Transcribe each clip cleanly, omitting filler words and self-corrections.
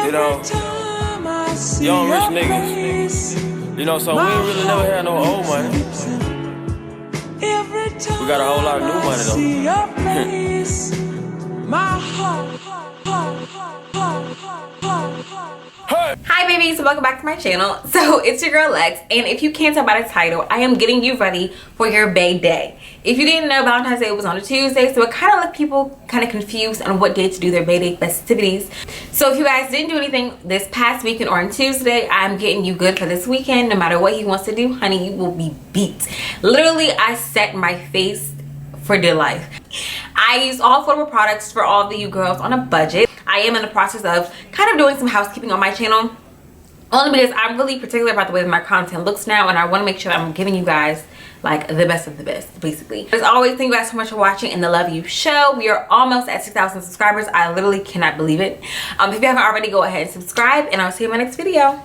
You know, young rich niggas. You know, so we ain't really never had no old money. We got a whole lot of new money though. Hi babies, welcome back to my channel. So it's your girl Lex, and if you can't tell by the title, I am getting you ready for your bae day. If you didn't know, Valentine's Day was on a Tuesday, so it kind of left people kind of confused on what day to do their bae day festivities. So if you guys didn't do anything this past weekend or on Tuesday, I'm getting you good for this weekend. No matter what he wants to do, honey, you will be beat. Literally, I set my face for dear life. I use all affordable products for all of you girls on a budget. I am in the process of kind of doing some housekeeping on my channel, only because I'm really particular about the way that my content looks now, and I want to make sure that I'm giving you guys like the best of the best, basically. As always, thank you guys so much for watching and the love you show. We are almost at 6,000 subscribers. I literally cannot believe it. If you haven't already, go ahead and subscribe, and I'll see you in my next video.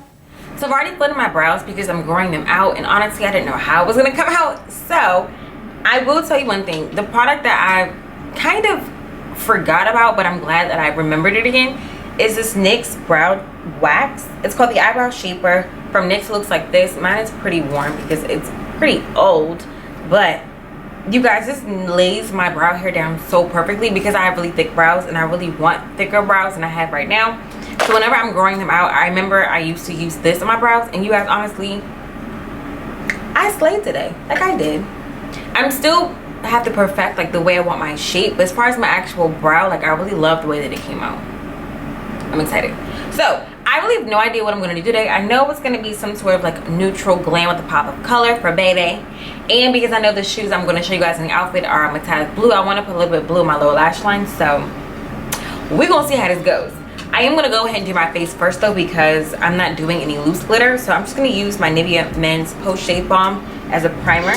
So I've already blended my brows because I'm growing them out, and honestly I didn't know how it was gonna come out. So I will tell you one thing, the product that I kind of forgot about, but I'm glad that I remembered it again, is this NYX brow wax. It's called the Eyebrow Shaper from NYX. It looks like this. Mine is pretty worn because it's pretty old, but you guys, this lays my brow hair down so perfectly because I have really thick brows and I really want thicker brows than I have right now. So whenever I'm growing them out, I remember I used to use this on my brows, and you guys, honestly, I slayed today. Like, I did. I'm still have to perfect like the way I want my shape, but as far as my actual brow, like, I really love the way that it came out. I'm excited. So I really have no idea what I'm going to do today. I know it's going to be some sort of like neutral glam with a pop of color for baby, and because I know the shoes I'm going to show you guys in the outfit are metallic blue, I want to put a little bit of blue in my lower lash line. So we're going to see how this goes. I am going to go ahead and do my face first though, because I'm not doing any loose glitter. So I'm just going to use my Nivea Men's Post Shave Balm as a primer.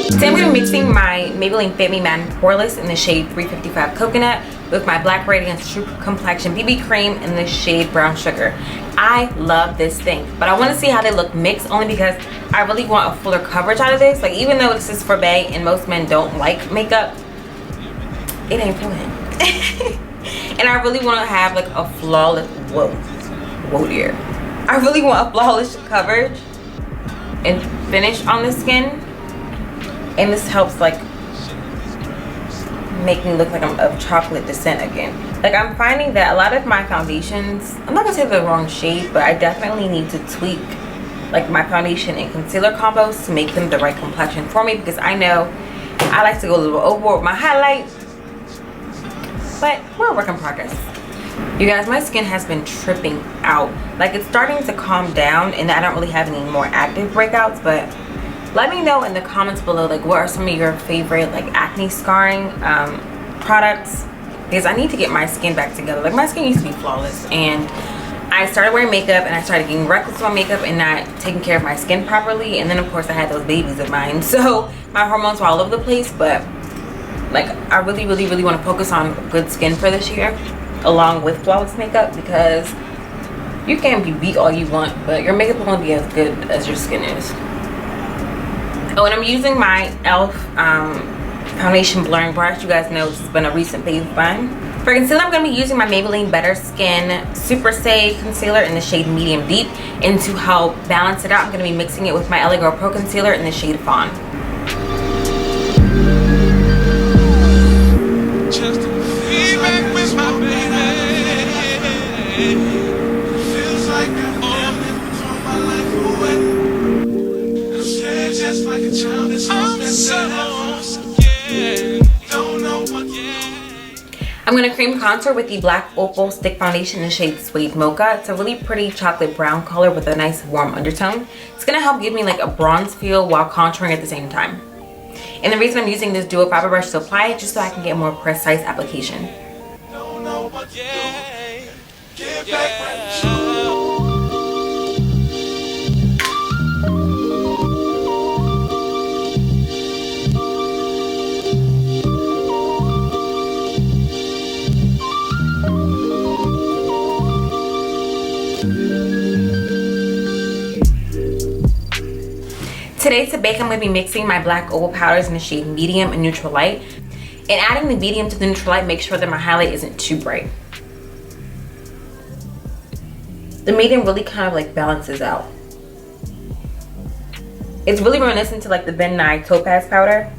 Today I'm going to be mixing my Maybelline Fit Me Poreless in the shade 355 Coconut with my Black Radiance True Complexion BB Cream in the shade Brown Sugar. I love this thing, but I want to see how they look mixed, only because I really want a fuller coverage out of this. Like, even though this is for bae and most men don't like makeup, it ain't for him. And I really want to have like a flawless, whoa dear. I really want a flawless coverage and finish on the skin. And this helps like make me look like I'm of chocolate descent again. Like, I'm finding that a lot of my foundations, I'm not gonna say they're the wrong shade, but I definitely need to tweak like my foundation and concealer combos to make them the right complexion for me, because I know I like to go a little overboard with my highlight, but we're a work in progress. You guys, my skin has been tripping out. Like, it's starting to calm down and I don't really have any more active breakouts, but let me know in the comments below, like, what are some of your favorite like acne scarring products, because I need to get my skin back together. Like, my skin used to be flawless, and I started wearing makeup and I started getting reckless with my makeup and not taking care of my skin properly, and then of course I had those babies of mine, so my hormones were all over the place. But like, I really want to focus on good skin for this year along with flawless makeup, because you can be beat all you want, but your makeup won't be as good as your skin is. Oh, and I'm using my e.l.f. foundation blurring brush. You guys know this has been a recent fave of mine. For concealer, I'm going to be using my Maybelline Better Skin Super Stay Concealer in the shade Medium Deep. And to help balance it out, I'm going to be mixing it with my LA Girl Pro Concealer in the shade Fawn. Just be back with my baby. Feels like I've never thrown my life away. Just like a child, I'm so scared. Don't know what. I'm going to cream contour with the Black Opal Stick Foundation in the shade Suede Mocha. It's a really pretty chocolate brown color with a nice warm undertone. It's going to help give me like a bronze feel while contouring at the same time. And the reason I'm using this dual fiber brush to apply it, just so I can get more precise application. Don't know what. Get back. Today to bake, I'm going to be mixing my Black Opal powders in the shade Medium and Neutral Light. And adding the medium to the neutral light makes sure that my highlight isn't too bright. The medium really kind of like balances out. It's really reminiscent to like the Ben Nye Topaz powder.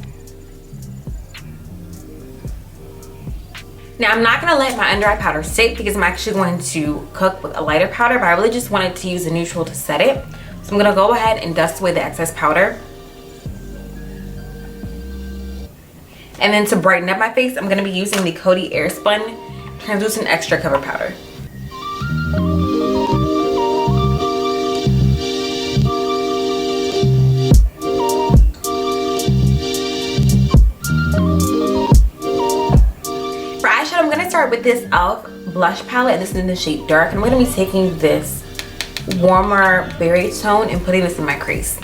Now I'm not gonna let my under eye powder sit because I'm actually going to cook with a lighter powder, but I really just wanted to use a neutral to set it. So I'm gonna go ahead and dust away the excess powder. And then to brighten up my face, I'm gonna be using the Coty Airspun Translucent Extra Cover Powder. For eyeshadow, I'm gonna start with this e.l.f. blush palette, and this is in the shade Dark. I'm gonna be taking this warmer berry tone and putting this in my crease.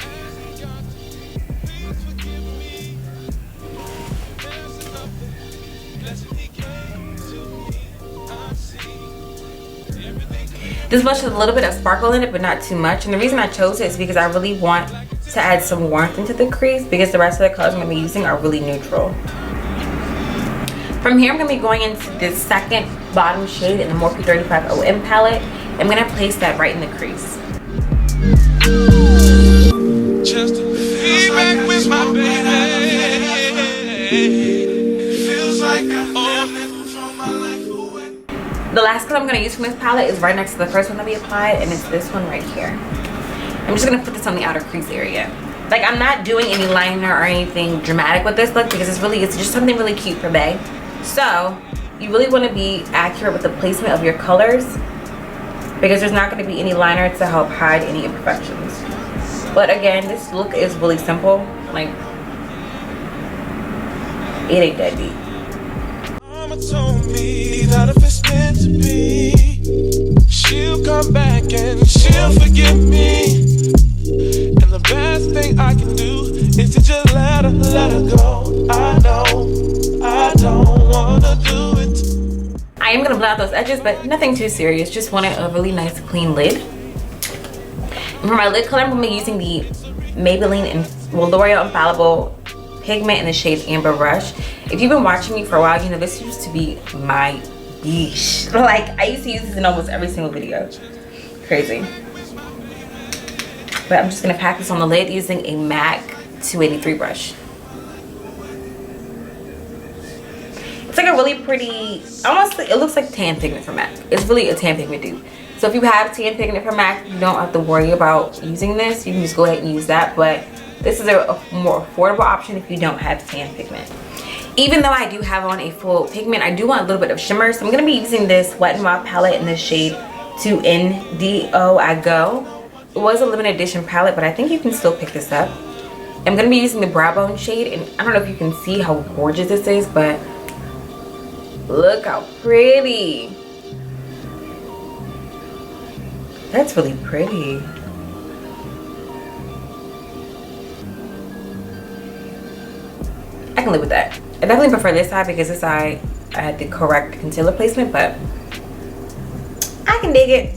This blush has a little bit of sparkle in it, but not too much. And the reason I chose it is because I really want to add some warmth into the crease, because the rest of the colors I'm going to be using are really neutral. From here, I'm going to be going into this second bottom shade in the Morphe 35 OM palette. I'm going to place that right in the crease. Just to be back with my baby. Feels like I'm living from my life away. The last color I'm going to use from this palette is right next to the first one that we applied, and it's this one right here. I'm just going to put this on the outer crease area. Like, I'm not doing any liner or anything dramatic with this look because it's just something really cute for Bay. So, you really want to be accurate with the placement of your colors because there's not going to be any liner to help hide any imperfections. But again, this look is really simple. Like, it ain't that deep. Mama told me that if it's meant to be, she'll come back and she'll forgive me. And the best thing I can do is to just let her go. I know I don't wanna do it. I am gonna blend out those edges, but nothing too serious. Just wanted a really nice clean lid. And for my lid color, I'm gonna be using the Maybelline and Loreal Infallible Pigment in the shade Amber Rush. If you've been watching me for a while, you know this used to be my yeesh. Like, I used to use this in almost every single video. Crazy. But I'm just gonna pack this on the lid using a MAC 283 brush. It's like a really pretty, almost, it looks like tan pigment from MAC. It's really a tan pigment dupe. So if you have tan pigment from MAC, you don't have to worry about using this. You can just go ahead and use that, but this is a more affordable option if you don't have tan pigment. Even though I do have on a full pigment, I do want a little bit of shimmer. So I'm going to be using this Wet n Wild palette in the shade 2NDO I Go. It was a limited edition palette, but I think you can still pick this up. I'm going to be using the Brow Bone shade, and I don't know if you can see how gorgeous this is, but look how pretty. That's really pretty. I can live with that. I definitely prefer this side because this side I had the correct concealer placement, but I can dig it.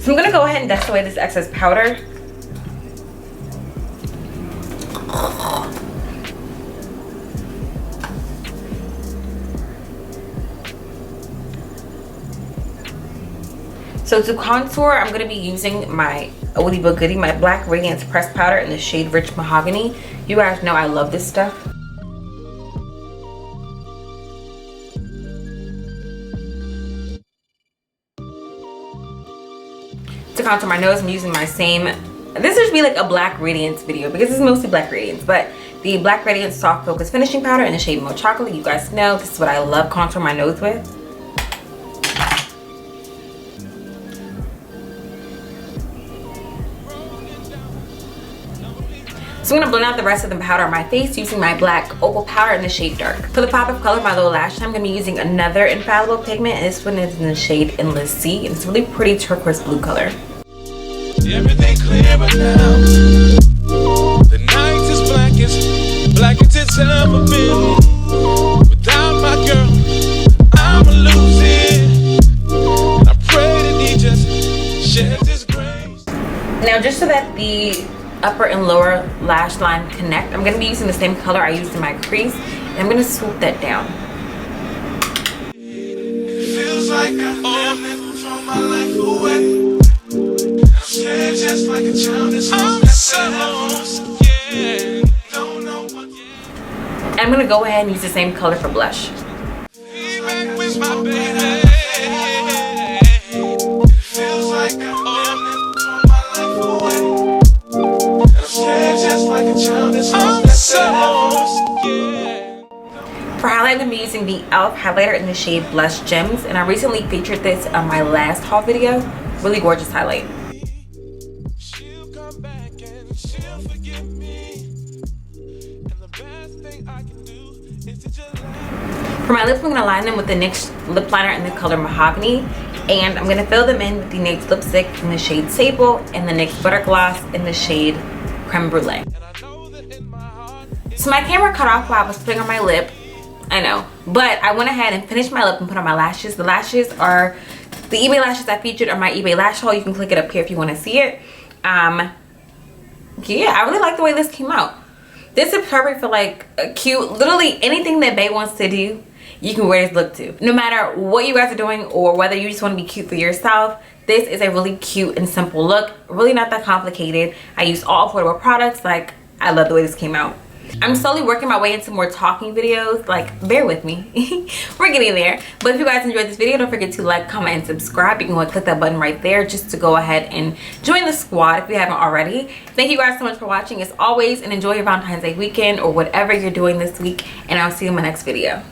So I'm gonna go ahead and dust away this excess powder. So to contour, I'm gonna be using my Oldie But Goodie, my Black Radiance pressed powder in the shade Rich Mahogany. You guys know I love this stuff. To contour my nose, I'm using my same, this should be like a Black Radiance video because it's mostly Black Radiance, but the Black Radiance Soft Focus Finishing Powder in the shade Mocha. You guys know this is what I love contouring my nose with. So I'm going to blend out the rest of the powder on my face using my black Opal powder in the shade Dark. For the pop of color of my lower lash line, I'm going to be using another Infallible pigment, and this one is in the shade Endless Sea, and it's a really pretty turquoise blue color. Everything clearer now. The night is black as it's ever been. Without my girl, I'ma lose it. And I pray that he just shares his grace. Now, just so that the upper and lower lash line connect, I'm going to be using the same color I used in my crease, and I'm going to swoop that down. am living from my life away. I'm scared just like a child. I'm so yeah. Don't know what. I'm gonna go ahead and use the same color for blush. Be back with my baby. Feels like I'm living from my life away. I'm scared just like a child. I'm so yeah. For highlight, I'm using the e.l.f. highlighter in the shade Blush Gems, and I recently featured this on my last haul video. Really gorgeous highlight. She'll come back and she'll forgive me. And the best thing I can do is to just For my lips, I'm going to line them with the NYX lip liner in the color Mahogany, and I'm going to fill them in with the NYX lipstick in the shade Sable and the NYX Butter Gloss in the shade Creme Brule. and I know that in my heart So my camera cut off while I was putting on my lip. I know, but I went ahead and finished my lip and put on my lashes. The lashes are the eBay lashes I featured on my eBay lash haul. You can click it up here if you want to see it. Yeah, I really like the way this came out. This is perfect for like a cute, literally anything that Bae wants to do, you can wear this look to. No matter what you guys are doing or whether you just want to be cute for yourself, this is a really cute and simple look. Really not that complicated. I use all affordable products. Like, I love the way this came out. I'm slowly working my way into more talking videos. Like, bear with me. We're getting there. But if you guys enjoyed this video, don't forget to like, comment, and subscribe. You can go and click that button right there just to go ahead and join the squad if you haven't already. Thank you guys so much for watching as always, and enjoy your Valentine's Day weekend or whatever you're doing this week, and I'll see you in my next video.